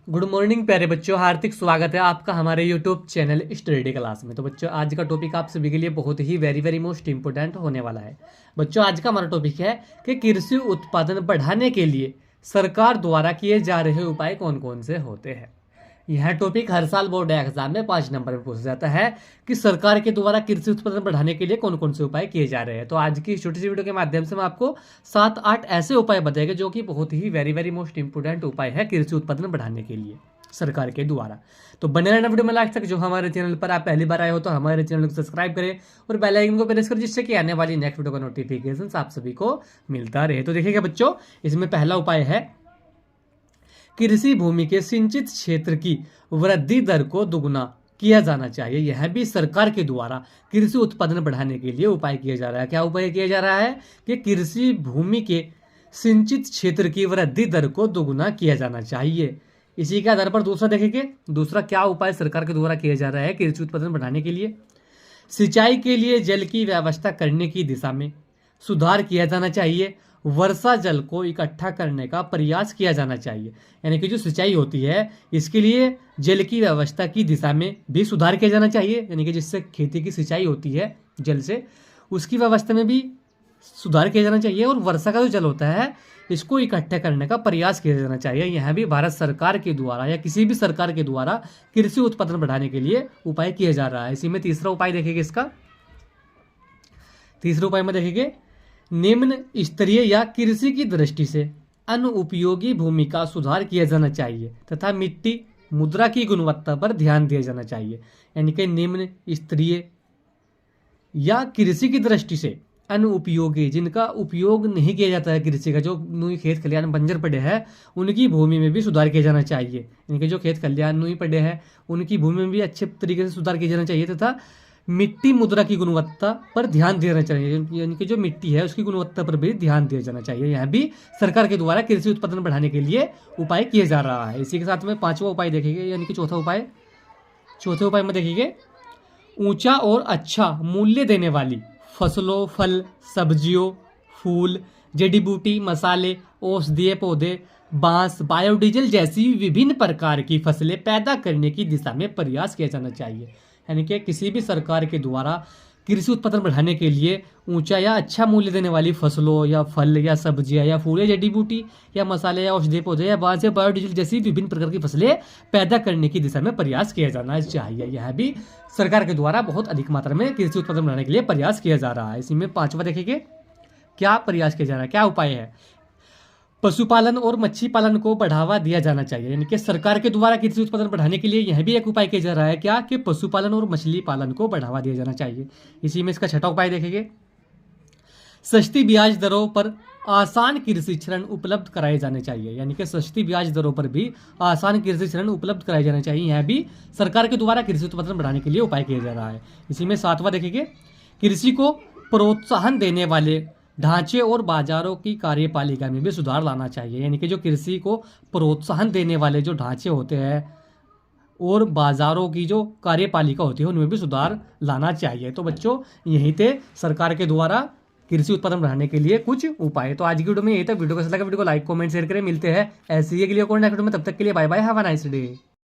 Good morning प्यारे बच्चों, हार्दिक स्वागत है आपका हमारे यूट्यूब चैनल स्टडी क्लास में। तो बच्चों, आज का टॉपिक आप सभी के लिए बहुत ही वेरी मोस्ट इंपॉर्टेंट होने वाला है। बच्चों, आज का हमारा टॉपिक है कि कृषि उत्पादन बढ़ाने के लिए सरकार द्वारा किए जा रहे उपाय कौन कौन से होते हैं। यह टॉपिक हर साल बोर्ड एग्जाम में 5 नंबर में पूछा जाता है कि सरकार के द्वारा कृषि उत्पादन बढ़ाने के लिए कौन कौन से उपाय किए जा रहे हैं। तो आज की इस छोटी सी वीडियो के माध्यम से मैं आपको 7-8 ऐसे उपाय बताएंगे जो कि बहुत ही वेरी मोस्ट इंपोर्टेंट उपाय है कृषि उत्पादन बढ़ाने के लिए सरकार के द्वारा। तो बने रहना वीडियो में लास्ट तक। जो हमारे चैनल पर आप पहली बार आए हो तो हमारे चैनल को सब्सक्राइब करें और बेल आइकन को प्रेस करें, जिससे कि आने वाली नेक्स्ट वीडियो का नोटिफिकेशन आप सभी को मिलता रहे। तो देखिएगा बच्चों, इसमें पहला उपाय है कृषि भूमि के सिंचित क्षेत्र की वृद्धि दर को दुगुना किया जाना चाहिए। यह भी सरकार के द्वारा कृषि उत्पादन बढ़ाने के लिए उपाय किया जा रहा है। क्या उपाय किया जा रहा है कि कृषि भूमि के सिंचित क्षेत्र की वृद्धि दर को दुगुना किया जाना चाहिए। इसी के आधार पर दूसरा देखेंगे, दूसरा क्या उपाय सरकार के द्वारा किया जा रहा है कृषि उत्पादन बढ़ाने के लिए। सिंचाई के लिए जल की व्यवस्था करने की दिशा में सुधार किया जाना चाहिए। वर्षा जल को इकट्ठा करने का प्रयास किया जाना चाहिए। यानी कि जो सिंचाई होती है इसके लिए जल की व्यवस्था की दिशा में भी सुधार किया जाना चाहिए। यानी कि जिससे खेती की सिंचाई होती है जल से, उसकी व्यवस्था में भी सुधार किया जाना चाहिए। और वर्षा का जो जल होता है इसको इकट्ठा करने का प्रयास किया जाना चाहिए। यह भी भारत सरकार के द्वारा या किसी भी सरकार के द्वारा कृषि उत्पादन बढ़ाने के लिए उपाय किया जा रहा है। इसी में तीसरा उपाय देखेंगे। इसका तीसरे उपाय में देखेंगे, निम्न स्तरीय या कृषि की दृष्टि से अनुपयोगी भूमि का सुधार किया जाना चाहिए तथा मिट्टी मुद्रा की गुणवत्ता पर ध्यान दिया जाना चाहिए। यानी कि निम्न स्तरीय या कृषि की दृष्टि से अनुपयोगी, जिनका उपयोग नहीं किया जाता है कृषि का, जो नुई खेत खलिहान बंजर पड़े हैं, उनकी भूमि में भी सुधार किया जाना चाहिए। यानी कि जो खेत खलिहान नुई पड़े हैं उनकी भूमि में भी अच्छे तरीके से सुधार किया जाना चाहिए तथा मिट्टी मुद्रा की गुणवत्ता पर ध्यान देना चाहिए। यानी कि जो मिट्टी है उसकी गुणवत्ता पर भी ध्यान दिया जाना चाहिए। यह भी सरकार के द्वारा कृषि उत्पादन बढ़ाने के लिए उपाय किए जा रहा है। इसी के साथ में पांचवा उपाय देखेंगे, यानी कि चौथे उपाय में देखेंगे, ऊंचा और अच्छा मूल्य देने वाली फसलों, फल, सब्जियों, फूल, जड़ी बूटी, मसाले, औषधीय पौधे, बांस, बायोडीजल जैसी विभिन्न प्रकार की फसलें पैदा करने की दिशा में प्रयास किया जाना चाहिए। यानी कि किसी भी सरकार के द्वारा कृषि उत्पादन बढ़ाने के लिए ऊंचा या अच्छा मूल्य देने वाली फसलों या फल या सब्जियां या फूल या जड़ी बूटी या मसाले या औषधीय पौधे या बांस या बायोडीजल जैसी विभिन्न प्रकार की फसलें पैदा करने की दिशा में प्रयास किया जाना चाहिए। यह भी सरकार के द्वारा बहुत अधिक मात्रा में कृषि उत्पादन बढ़ाने के लिए प्रयास किया जा रहा है। इसी में पांचवा देखेंगे, क्या प्रयास किया जा रहा है, क्या उपाय है। पशुपालन और मच्छी पालन को बढ़ावा दिया जाना चाहिए। यानी कि सरकार के द्वारा कृषि उत्पादन बढ़ाने के लिए यह भी एक उपाय किया जा रहा है, क्या कि पशुपालन और मछली पालन को बढ़ावा दिया जाना चाहिए। इसी में इसका छठा उपाय देखेंगे, सस्ती ब्याज दरों पर आसान कृषि ऋण उपलब्ध कराए जाने चाहिए। यानी कि सस्ती ब्याज दरों पर भी आसान कृषि ऋण उपलब्ध कराए जाने चाहिए। यह भी सरकार के द्वारा कृषि उत्पादन बढ़ाने के लिए उपाय किया जा रहा है। इसी में सातवां देखेंगे, कृषि को प्रोत्साहन देने वाले ढांचे और बाजारों की कार्यपालिका में भी सुधार लाना चाहिए। यानी कि जो कृषि को प्रोत्साहन देने वाले जो ढांचे होते हैं और बाजारों की जो कार्यपालिका होती है उनमें भी सुधार लाना चाहिए। तो बच्चों, यही थे सरकार के द्वारा कृषि उत्पादन बढ़ाने के लिए कुछ उपाय। तो आज की वीडियो में यही था। वीडियो कैसा लगा, वीडियो को लाइक कमेंट शेयर करें। मिलते हैं ऐसे ही अगली और नेक्स्ट वीडियो में, तब तक के लिए bye bye, have a nice day.